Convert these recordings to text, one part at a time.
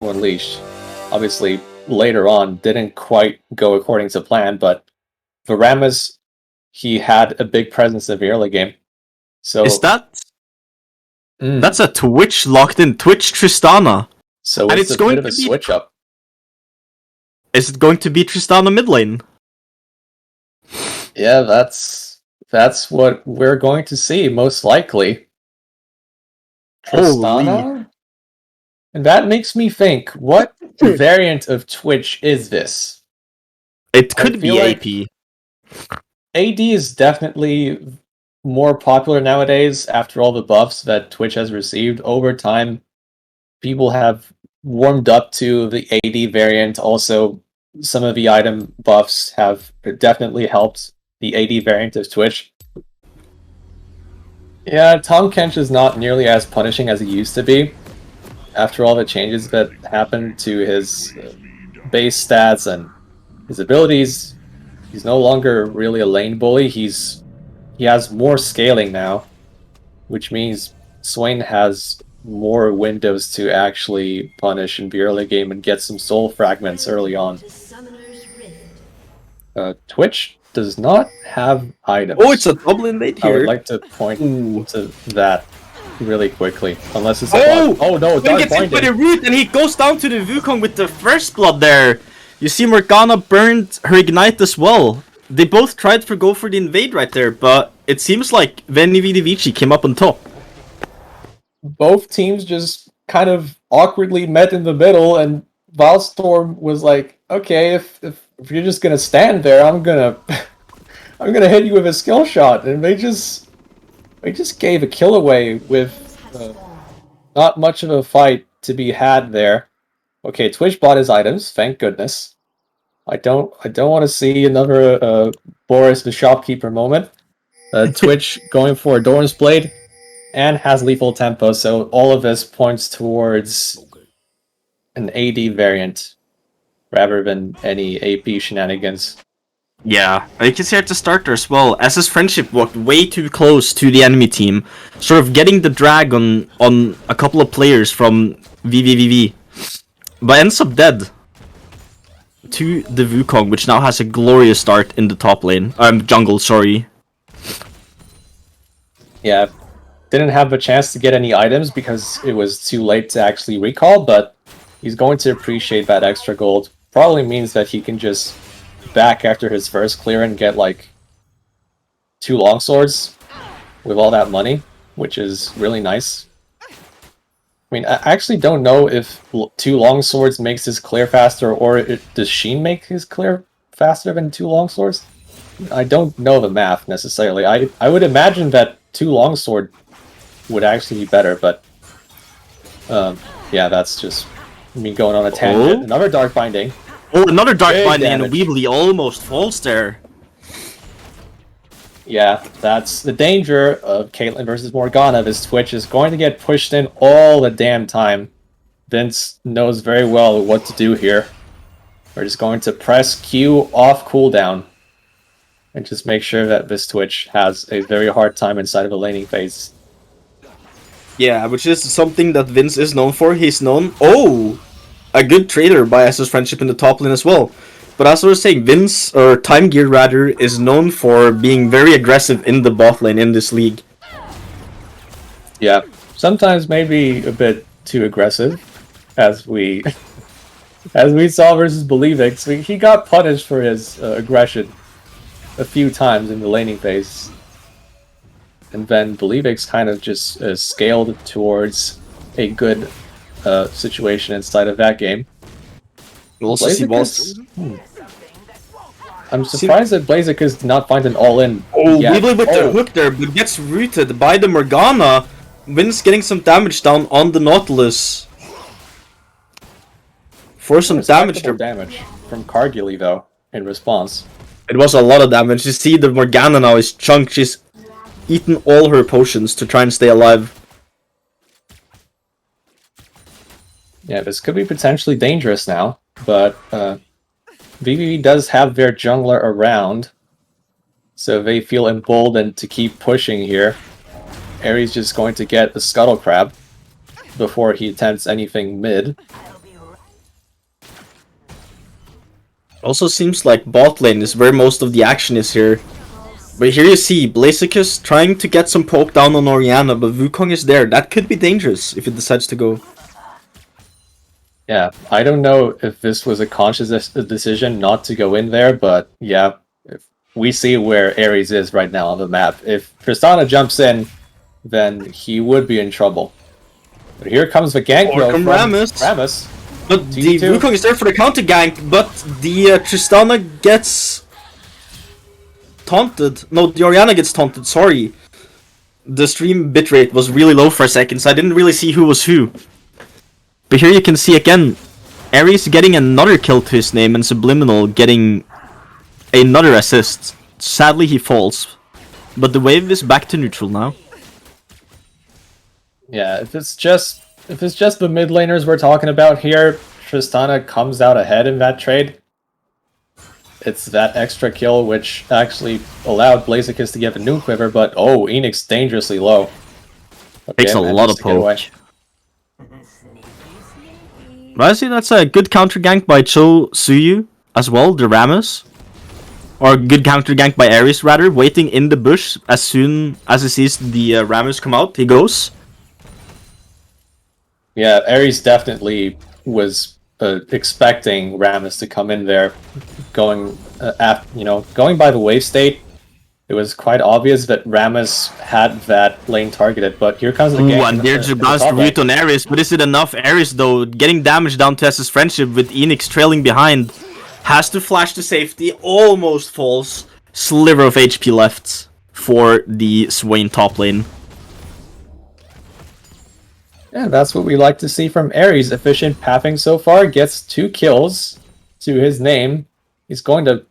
Unleashed. Obviously, later on, didn't quite go according to plan, but Varamus, he had a big presence in the early game. So Is that... That's a Twitch locked in. Twitch Tristana. So and it's a bit of a switch up. Is it going to be Tristana mid lane? Yeah, that's what we're going to see, most likely. Tristana? Holy. And that makes me think, what variant of Twitch is this? It could be AP. AD is definitely more popular nowadays after all the buffs that Twitch has received. Over time, people have warmed up to the AD variant. Also, some of the item buffs have definitely helped the AD variant of Twitch. Yeah, Tahm Kench is not nearly as punishing as he used to be. After all the changes that happened to his base stats and his abilities, he's no longer really a lane bully. He has more scaling now, which means Swain has more windows to actually punish in the early game and get some soul fragments early on. Twitch does not have items. Oh, it's a double invade here. I would like to point to that really quickly, unless it's oh no, Vin gets hit by the root and he goes down to the Wukong with the first blood there. You see Morgana burned her ignite as well. They both tried to go for the invade right there, but it seems like Veni, Vidi, Vici came up on top. Both teams just kind of awkwardly met in the middle, and Wildstorm was like, "Okay, if you're just gonna stand there, I'm gonna hit you with a skill shot," and they just gave a kill away with not much of a fight to be had there. Okay, Twitch bought his items, thank goodness. I don't want to see another Boris the shopkeeper moment. Twitch going for a Doran's Blade and has lethal tempo, so all of this points towards an AD variant rather than any AP shenanigans. Yeah, you can see at the starter as well, as his friendship walked way too close to the enemy team, sort of getting the drag on a couple of players from VVVV, but ends up dead to the Wukong, which now has a glorious start in the top lane. Jungle, sorry. Yeah, didn't have a chance to get any items because it was too late to actually recall, but he's going to appreciate that extra gold. Probably means that he can just back after his first clear and get like 2 longswords with all that money, which is really nice. I mean, I actually don't know if 2 longswords makes his clear faster, or does Sheen make his clear faster than 2 longswords? I don't know the math necessarily. I would imagine that 2 longsword would actually be better, but yeah, that's just me going on a tangent. Another Dark Binding. Oh, another Dark Binding, and Weebly almost falls there. Yeah, that's the danger of Caitlyn versus Morgana. This Twitch is going to get pushed in all the damn time. Vince knows very well what to do here. We're just going to press Q off cooldown and just make sure that this Twitch has a very hard time inside of the laning phase. Yeah, which is something that Vince is known for. He's known... Oh! A good trader by SS Friendship in the top lane as well. But as I was saying, Vince, or Time Gear rather, is known for being very aggressive in the bot lane in this league. Yeah, sometimes maybe a bit too aggressive, as we saw versus Believix. He got punished for his aggression a few times in the laning phase. And then Believix kind of just scaled towards a good situation inside of that game. We'll also see I'm surprised that Blaziken did not find an all-in. Oh, Weebly with the hook there, but gets rooted by the Morgana. Vince getting some damage down on the Nautilus. For some damage there. Damage from Cargilly though, in response. It was a lot of damage. You see the Morgana now is chunked. She's eaten all her potions to try and stay alive. Yeah, this could be potentially dangerous now, but VVV does have their jungler around, so they feel emboldened to keep pushing here. Ares just going to get the Scuttle Crab before he attempts anything mid. Also seems like bot lane is where most of the action is here. But here you see Blaziken trying to get some poke down on Orianna, but Wukong is there. That could be dangerous if it decides to go. Yeah, I don't know if this was a conscious decision not to go in there, but yeah, if we see where Ares is right now on the map. If Tristana jumps in, then he would be in trouble. But here comes the gank though from Rammus. But the Wukong is there for the counter gank, but the Tristana gets taunted. No, the Orianna gets taunted, sorry. The stream bitrate was really low for a second, so I didn't really see who was who. But here you can see again, Ares getting another kill to his name and Subliminal getting another assist. Sadly he falls, but the wave is back to neutral now. Yeah, if it's just the mid laners we're talking about here, Tristana comes out ahead in that trade. It's that extra kill which actually allowed Blaziken to get the new quiver, but oh, Enix dangerously low. Okay, takes a lot of poke. But I see that's a good counter gank by Cho Suyu as well, the Rammus. Or good counter gank by Ares rather, waiting in the bush as soon as he sees the Rammus come out, he goes. Yeah, Ares definitely was expecting Rammus to come in there, going going by the wave state. It was quite obvious that Rammus had that lane targeted, but here comes the game. And there's the blast root on Ares, but is it enough? Ares though, getting damage down to SS Friendship with Enix trailing behind. Has to flash to safety, almost falls. Sliver of HP left for the Swain top lane. Yeah, that's what we like to see from Ares. Efficient pathing so far, gets 2 kills to his name. He's going to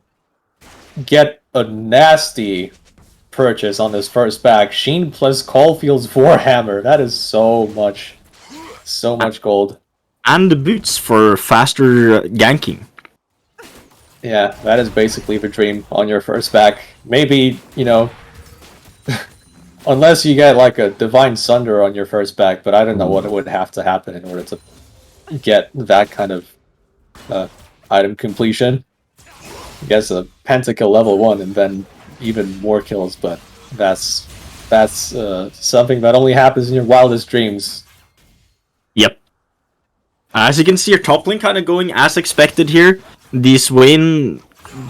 get a nasty purchase on this first back. Sheen plus Caulfield's Warhammer. That is so much gold. And the boots for faster ganking. Yeah, that is basically the dream on your first back. Maybe, unless you get like a Divine Sunder on your first back, but I don't know what it would have to happen in order to get that kind of item completion. I guess a pentakill level 1 and then even more kills, but that's something that only happens in your wildest dreams. Yep. As you can see, your top lane kind of going as expected here. The Swain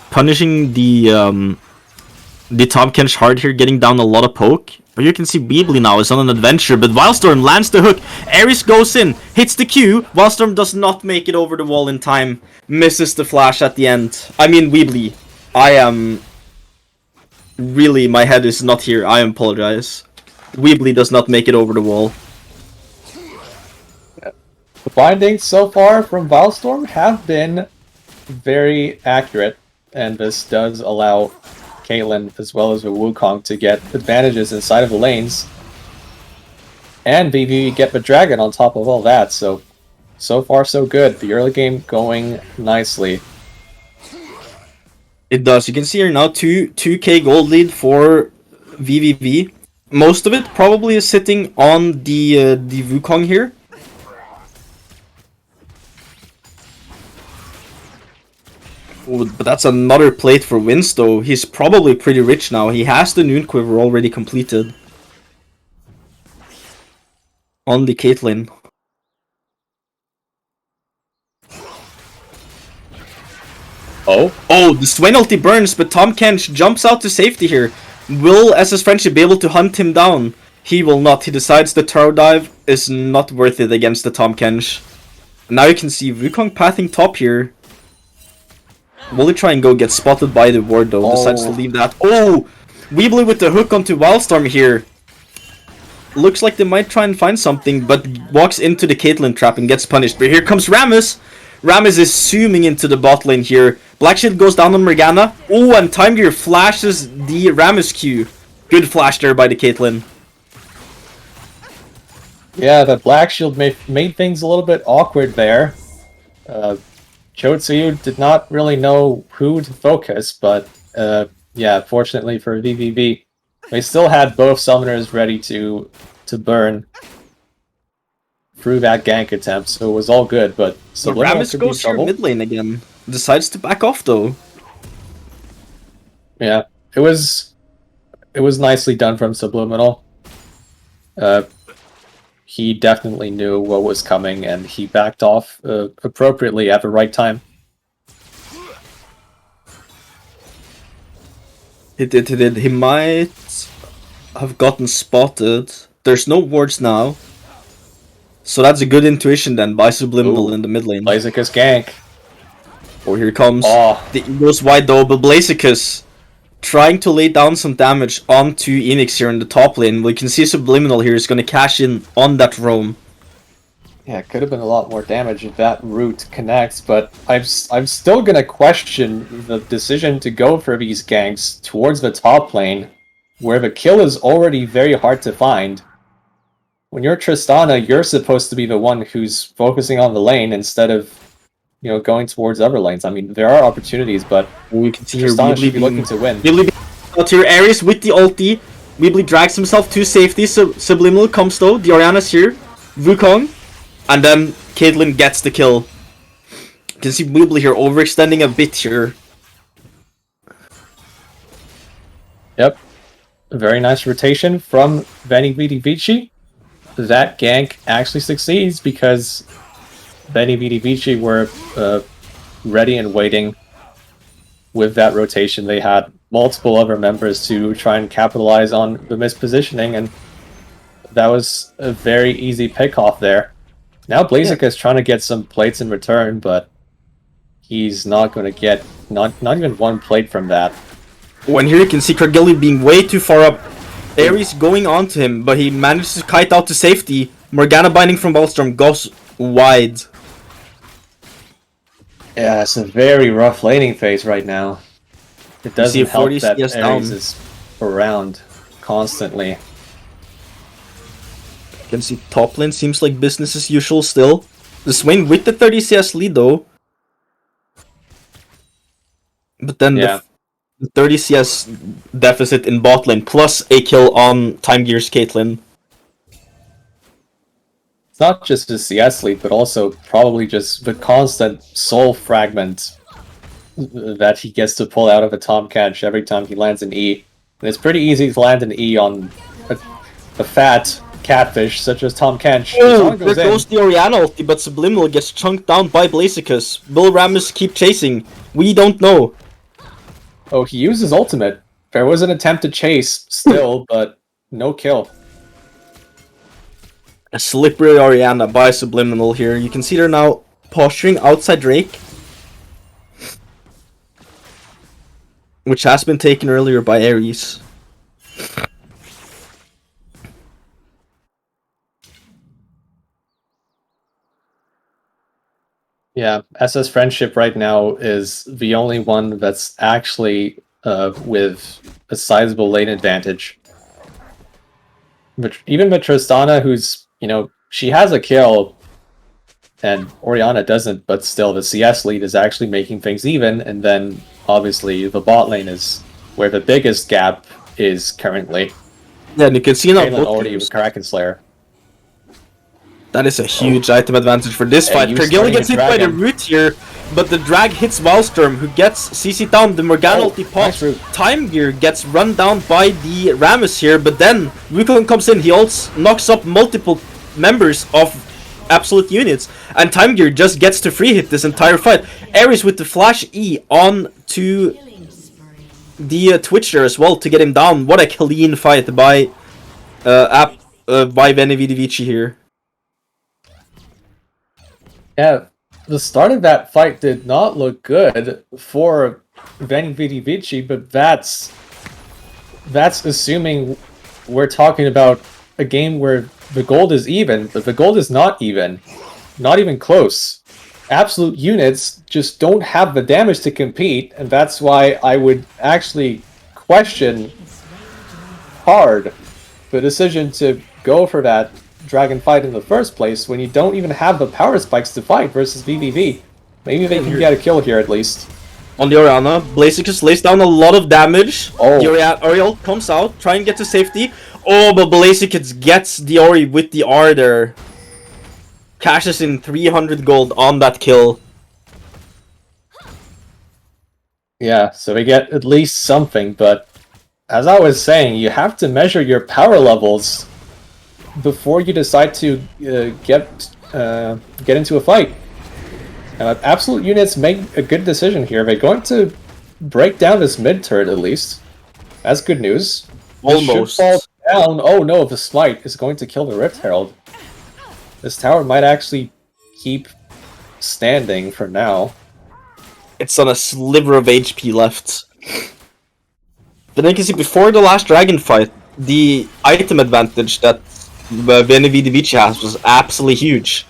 punishing the Tom Kench hard here, getting down a lot of poke. But you can see Weebly now is on an adventure, but Wildstorm lands the hook. Ares goes in, hits the Q. Wildstorm does not make it over the wall in time. Misses the flash at the end. I mean, Weebly, I am... Really, my head is not here. I apologize. Weebly does not make it over the wall. The bindings so far from Wildstorm have been very accurate, and this does allow Caitlyn as well as the Wukong to get advantages inside of the lanes. And BB get the Dragon on top of all that, so far so good. The early game going nicely. It does. You can see here now 2k gold lead for VVV. Most of it probably is sitting on the Wukong here. Ooh, but that's another plate for Winstow. He's probably pretty rich now. He has the Noon Quiver already completed. On the Caitlyn. Oh, the Swain ulti burns, but Tom Kench jumps out to safety here. Will SS Friendship be able to hunt him down? He will not. He decides the Turtle Dive is not worth it against the Tom Kench. Now you can see Wukong pathing top here. Will he try and go get spotted by the ward though? Decides to leave that. Oh! Weebly with the hook onto Wildstorm here. Looks like they might try and find something, but walks into the Caitlyn trap and gets punished. But here comes Rammus. Rammus is zooming into the bot lane here. Black Shield goes down on Morgana. Oh, and Time Gear flashes the Rammus Q. Good flash there by the Caitlyn. Yeah, the Black Shield made things a little bit awkward there. Chotsuyu did not really know who to focus, but yeah, fortunately for VVV, they still had both summoners ready to burn. through that gank attempt, so it was all good. But Subliminal Rammus could be in goes here trouble. mid lane again. Decides to back off though. Yeah, it was nicely done from Subliminal. He definitely knew what was coming, and he backed off appropriately at the right time. He did. He might have gotten spotted. There's no wards now. So that's a good intuition then by Subliminal in the mid lane. Blaziken's gank. Oh, here comes. Oh. The goes wide though, but Blaziken trying to lay down some damage onto Enix here in the top lane. We can see Subliminal here is going to cash in on that roam. Yeah, it could have been a lot more damage if that route connects, but I'm still gonna question the decision to go for these ganks towards the top lane, where the kill is already very hard to find. When you're Tristana, you're supposed to be the one who's focusing on the lane instead of, you know, going towards other lanes. I mean, there are opportunities, but we can see Tristana should be looking to win. Weebly out here, Ares with the ulti. Weebly drags himself to safety. Subliminal comes though. The Orianna's here. Wukong. And then Caitlyn gets the kill. You can see Weebly here overextending a bit here. Yep. A very nice rotation from Veni, Vidi, Vici. That gank actually succeeds because Veni, Vidi, Vici were ready and waiting with that rotation. They had multiple other members to try and capitalize on the mispositioning, and that was a very easy pick-off there. Now Blaziken is trying to get some plates in return, but he's not going to get not even one plate from that. When here you can see Kragilli being way too far up. Ares going onto him, but he manages to kite out to safety. Morgana binding from Ballstorm goes wide. Yeah, it's a very rough laning phase right now. It doesn't help that Ares is around constantly. You can see top lane seems like business as usual still. The Swain with the 30 CS lead though. But then the 30 CS deficit in bot lane plus a kill on Time Gear's Caitlyn. It's not just the CS lead, but also probably just the constant soul fragment that he gets to pull out of a Tom catch every time he lands an E. And it's pretty easy to land an E on a fat catfish such as Tom Kench. Oh, there goes the Orianna ulti, but Subliminal gets chunked down by Blaziken. Will Rammus keep chasing? We don't know. Oh, he used his ultimate. There was an attempt to chase still, but no kill. A slippery Orianna by Subliminal here. You can see they're now posturing outside Drake. Which has been taken earlier by Ares. Yeah, SS Friendship right now is the only one that's actually with a sizable lane advantage. But even with Tristana, who's, you know, she has a kill, and Orianna doesn't, but still the CS lead is actually making things even, and then obviously the bot lane is where the biggest gap is currently. Yeah, and you can see now Caitlyn already with Kraken Slayer. That is a huge item advantage for this fight. Kragilli gets hit by the root here, but the drag hits Wildstorm, who gets CC down. The Morgana ulti pops. Nice. Time Gear gets run down by the Rammus here, but then Wukong comes in. He also knocks up multiple members of absolute units, and Time Gear just gets to free hit this entire fight. Ares with the flash E on to the Twitcher as well to get him down. What a clean fight by Veni, Vidi, Vici here. Yeah, the start of that fight did not look good for Veni, Vidi, Vici, but that's assuming we're talking about a game where the gold is even, but the gold is not even close. Absolute units just don't have the damage to compete, and that's why I would actually question hard the decision to go for that dragon fight in the first place when you don't even have the power spikes to fight versus VVV. Maybe they can get a kill here at least. On the Orianna, Blaziken lays down a lot of damage. Oh. The Oriel comes out, try and get to safety. Oh, but Blaziken gets the Ori with the R there. cashes in 300 gold on that kill. Yeah, so we get at least something, but as I was saying, you have to measure your power levels before you decide to get into a fight. Absolute units make a good decision here. They're going to break down this mid turret at least. That's good news. This should fall Almost. down. Oh no, the smite is going to kill the Rift Herald. This tower might actually keep standing for now. It's on a sliver of HP left. But then you can see before the last dragon fight, the item advantage that Veni, Vidi, Vici has was absolutely huge.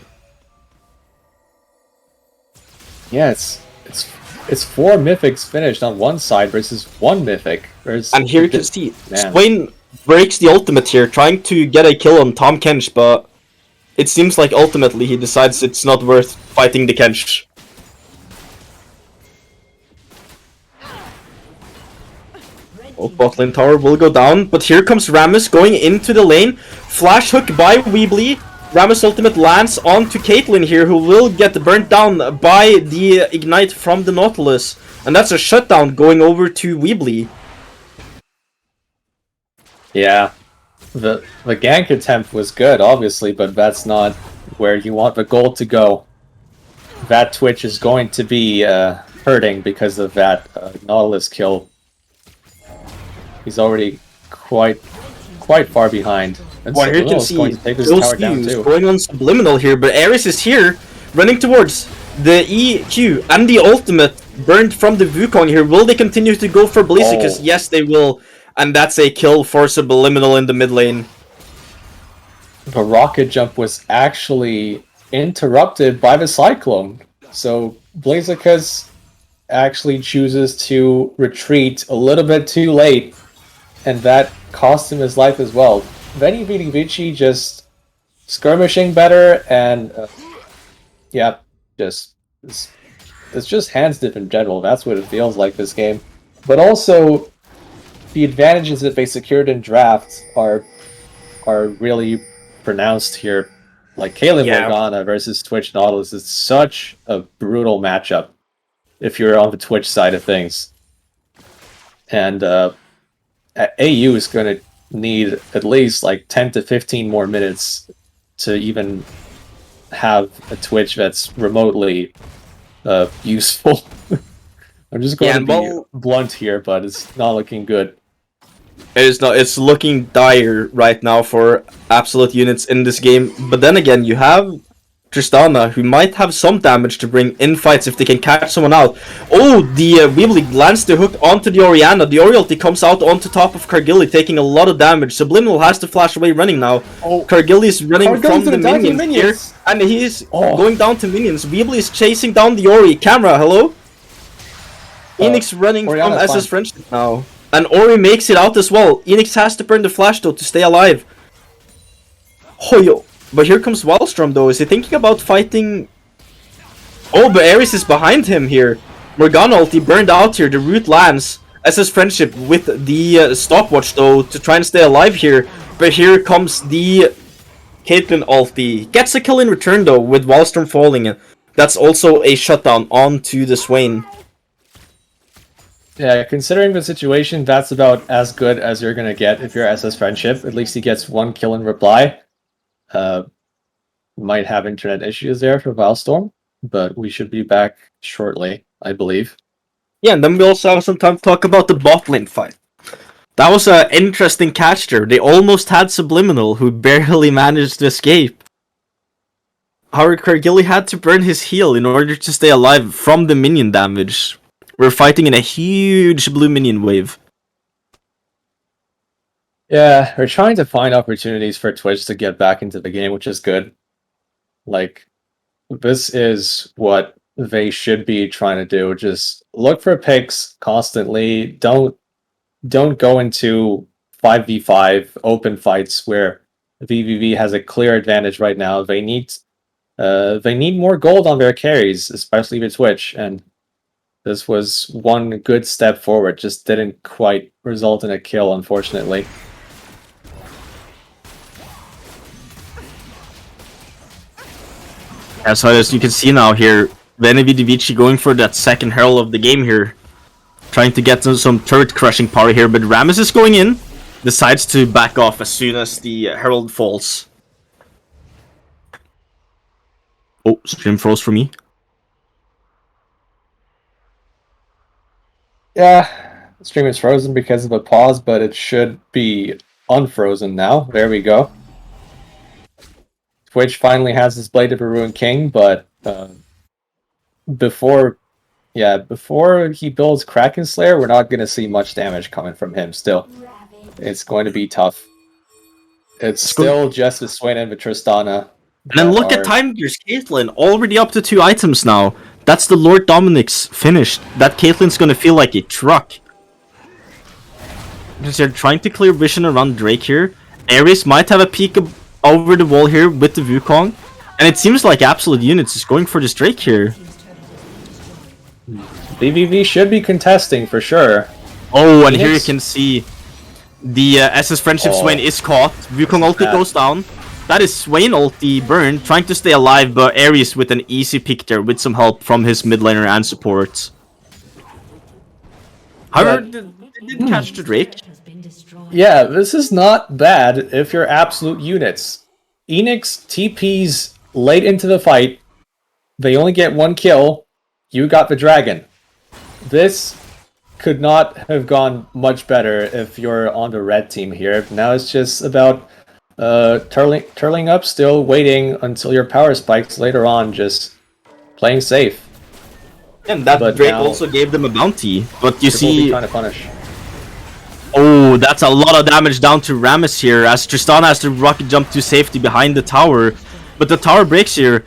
Yeah, it's 4 mythics finished on one side versus 1 mythic. And here you can see Man. Swain breaks the ultimate here, trying to get a kill on Tahm Kench, but it seems like ultimately he decides it's not worth fighting the Kench. Oh, bot lane tower will go down, but here comes Rammus going into the lane. Flash hook by Weebly. Rammus ultimate lands onto Caitlyn here, who will get burnt down by the ignite from the Nautilus. And that's a shutdown going over to Weebly. Yeah. The gank attempt was good, obviously, but that's not where you want the gold to go. That Twitch is going to be hurting because of that Nautilus kill. He's already quite far behind. And Well, here you can see going to take this those tower down Qs too. going on Subliminal here, but Ares is here, running towards the EQ and the ultimate burned from the Wukong here. Will they continue to go for Blaziken? Oh. Yes, they will. And that's a kill for Subliminal in the mid lane. The rocket jump was actually interrupted by the Cyclone. So Blaziken actually chooses to retreat a little bit too late, and that cost him his life as well. Veni, Vidi, Vici just skirmishing better, and yeah, it's just hands dip in general. That's what it feels like this game. But also, the advantages that they secured in draft are really pronounced here. Like Kaylin Morgana versus Twitch Nautilus is such a brutal matchup if you're on the Twitch side of things. And AU is going to need at least like 10 to 15 more minutes to even have a Twitch that's remotely useful. I'm just going to be blunt here, but it's not looking good. It is not. It's looking dire right now for absolute units in this game. But then again, you have Tristana, who might have some damage to bring in fights if they can catch someone out. Oh, the Weebly lands the hook onto the Orianna. The Oriolti comes out onto top of Cargilly, taking a lot of damage. Subliminal has to flash away running now. Oh, Cargilly is running from the minions here, and he's going down to minions. Weebly is chasing down the Ori. Camera, hello? Enix running Orianna from SS Friendship now. And Ori makes it out as well. Enix has to burn the flash though to stay alive. Oh, yo. But here comes Wallstrom though. Is he thinking about fighting? Oh, but Ares is behind him here. Morgana ulti burned out here. The root lands. SS Friendship with the stopwatch though to try and stay alive here. But here comes the Caitlyn ulti. Gets a kill in return though with Wallstrom falling. That's also a shutdown onto the Swain. Yeah, considering the situation, that's about as good as you're going to get if you're SS Friendship. At least he gets 1 kill in reply. Might have internet issues there for Vilestorm, but we should be back shortly, I believe. Yeah, and then we also have some time to talk about the bot lane fight. That was an interesting catch there. They almost had Subliminal, who barely managed to escape. However, Cargilly had to burn his heal in order to stay alive from the minion damage. We're fighting in a huge blue minion wave. Yeah, we're trying to find opportunities for Twitch to get back into the game, which is good. Like, this is what they should be trying to do. Just look for picks constantly. Don't go into 5v5 open fights where VVV has a clear advantage right now. They need more gold on their carries, especially with Twitch, and this was one good step forward, just didn't quite result in a kill, unfortunately. So as you can see now here, Veni Vidi Vici going for that second herald of the game here. Trying to get some turret crushing power here, but Rammus is going in. Decides to back off as soon as the herald falls. Oh, stream froze for me. Yeah, the stream is frozen because of a pause, but it should be unfrozen now. There we go. Twitch finally has his Blade of a Ruined King, but before he builds Kraken Slayer, we're not going to see much damage coming from him still. It's going to be tough. It's still just a Swain and Tristana. And then look at Time Gear's Caitlyn, already up to 2 items now. That's the Lord Dominic's finished. That Caitlyn's going to feel like a truck. Because they're trying to clear vision around Drake here. Ares might have a peek over the wall here with the Wukong. And it seems like Absolute Units is going for this Drake here. BVV should be contesting for sure. Oh, and here you can see the SS Friendship Swain is caught. Wukong ulti goes down. That is Swain ulti burned, trying to stay alive, but Ares with an easy pick there with some help from his mid laner and support. However, they didn't catch the Drake. Yeah, this is not bad if you're Absolute Units. Enix TPs late into the fight. They only get 1 kill. You got the dragon. This could not have gone much better if you're on the red team here. Now it's just about turling up, still waiting until your power spikes later on, just playing safe. And that Drake also gave them a bounty, but you see... Trying to punish. Oh, that's a lot of damage down to Rammus here, as Tristana has to rocket jump to safety behind the tower. But the tower breaks here.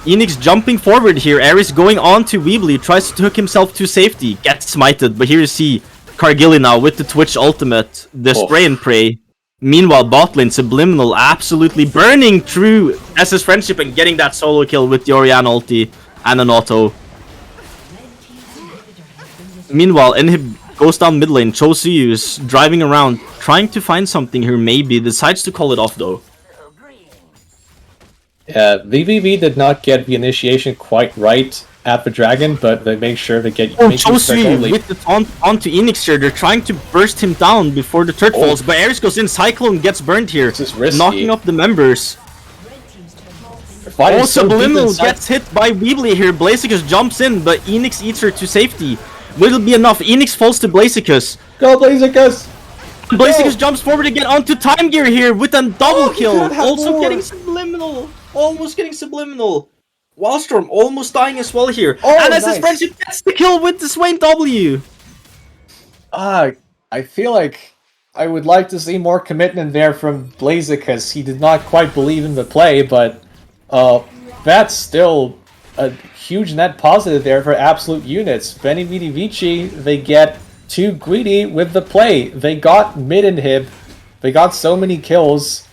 Enix jumping forward here, Ares going on to Weebly, tries to hook himself to safety, gets smited, but here you see Cargilly now with the Twitch ultimate, the spray and pray. Meanwhile, botlane Subliminal absolutely burning through SS Friendship and getting that solo kill with the Orianna ulti and an auto. Meanwhile, Inhib goes down mid lane, Chosuyu is driving around, trying to find something here maybe, decides to call it off though. Yeah, VVV did not get the initiation quite right at the dragon, but they make sure to get Chosuyu with the taunt onto Enix here. They're trying to burst him down before the turret falls, but Ares goes in, Cyclone gets burned here, knocking up the members. Oh, Subliminal gets hit by Weebly here, Blaziken jumps in, but Enix eats her to safety. Will it be enough? Enix falls to Blaziken. Go Blaziken! Blaziken jumps forward to get onto Time Gear here with a double kill. Also getting Subliminal. Almost getting Subliminal. Wildstorm almost dying as well here. And SS Friendship gets the kill with the Swain W. I feel like I would like to see more commitment there from Blaziken, because he did not quite believe in the play, but that's still a huge net positive there for Absolute Units. Veni Vidi Vici, they get too greedy with the play. They got mid inhib. They got so many kills.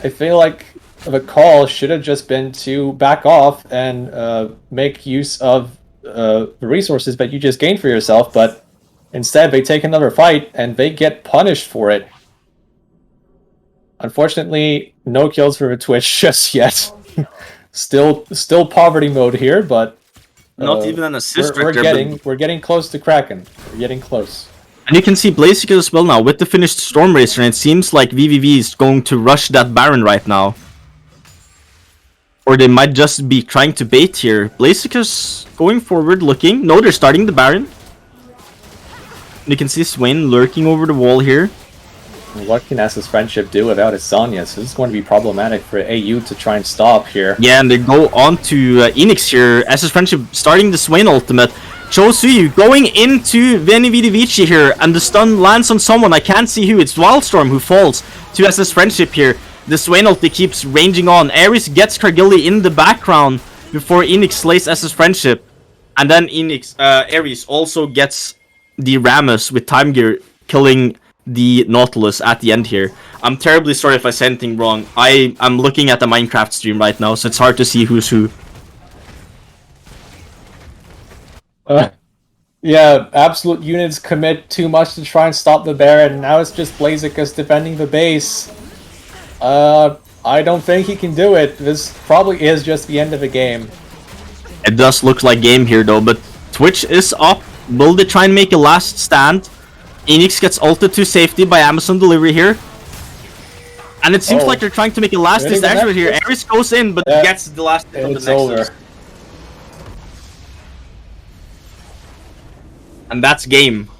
I feel like the call should have just been to back off and make use of the resources that you just gained for yourself, but instead they take another fight and they get punished for it. Unfortunately, no kills for the Twitch just yet. still poverty mode here, but not even an assist. We're getting close to Kraken. We're getting close. And you can see Blaziken as well now with the finished Storm Racer, and it seems like VVV is going to rush that Baron right now. Or they might just be trying to bait here. Blaziken's going forward looking. No, they're starting the Baron. You can see Swain lurking over the wall here. What can SS Friendship do without his Sonya? So this is going to be problematic for AU to try and stop here. Yeah, and they go on to Enix here. SS Friendship starting the Swain ultimate. Chosuyu going into Veni Vidi Vici here, and the stun lands on someone. I can't see who. It's Wildstorm who falls to SS Friendship here. The Swain ulti keeps ranging on. Ares gets Cargilly in the background before Enix slays SS Friendship. And then Ares also gets the Rammus with Time Gear killing the Nautilus at the end here. I'm terribly sorry if I said anything wrong. I'm looking at the Minecraft stream right now, so it's hard to see who's who. Yeah, Absolute Units commit too much to try and stop the Baron. Now it's just Blaziken defending the base. I don't think he can do it. This probably is just the end of the game. It does look like game here though, but Twitch is up. Will they try and make a last stand? Enix gets ulted to safety by Amazon delivery here. And it seems like they're trying to make a last disaster right here. Ares goes in, but gets the last hit on the Nexus. Over. And that's game.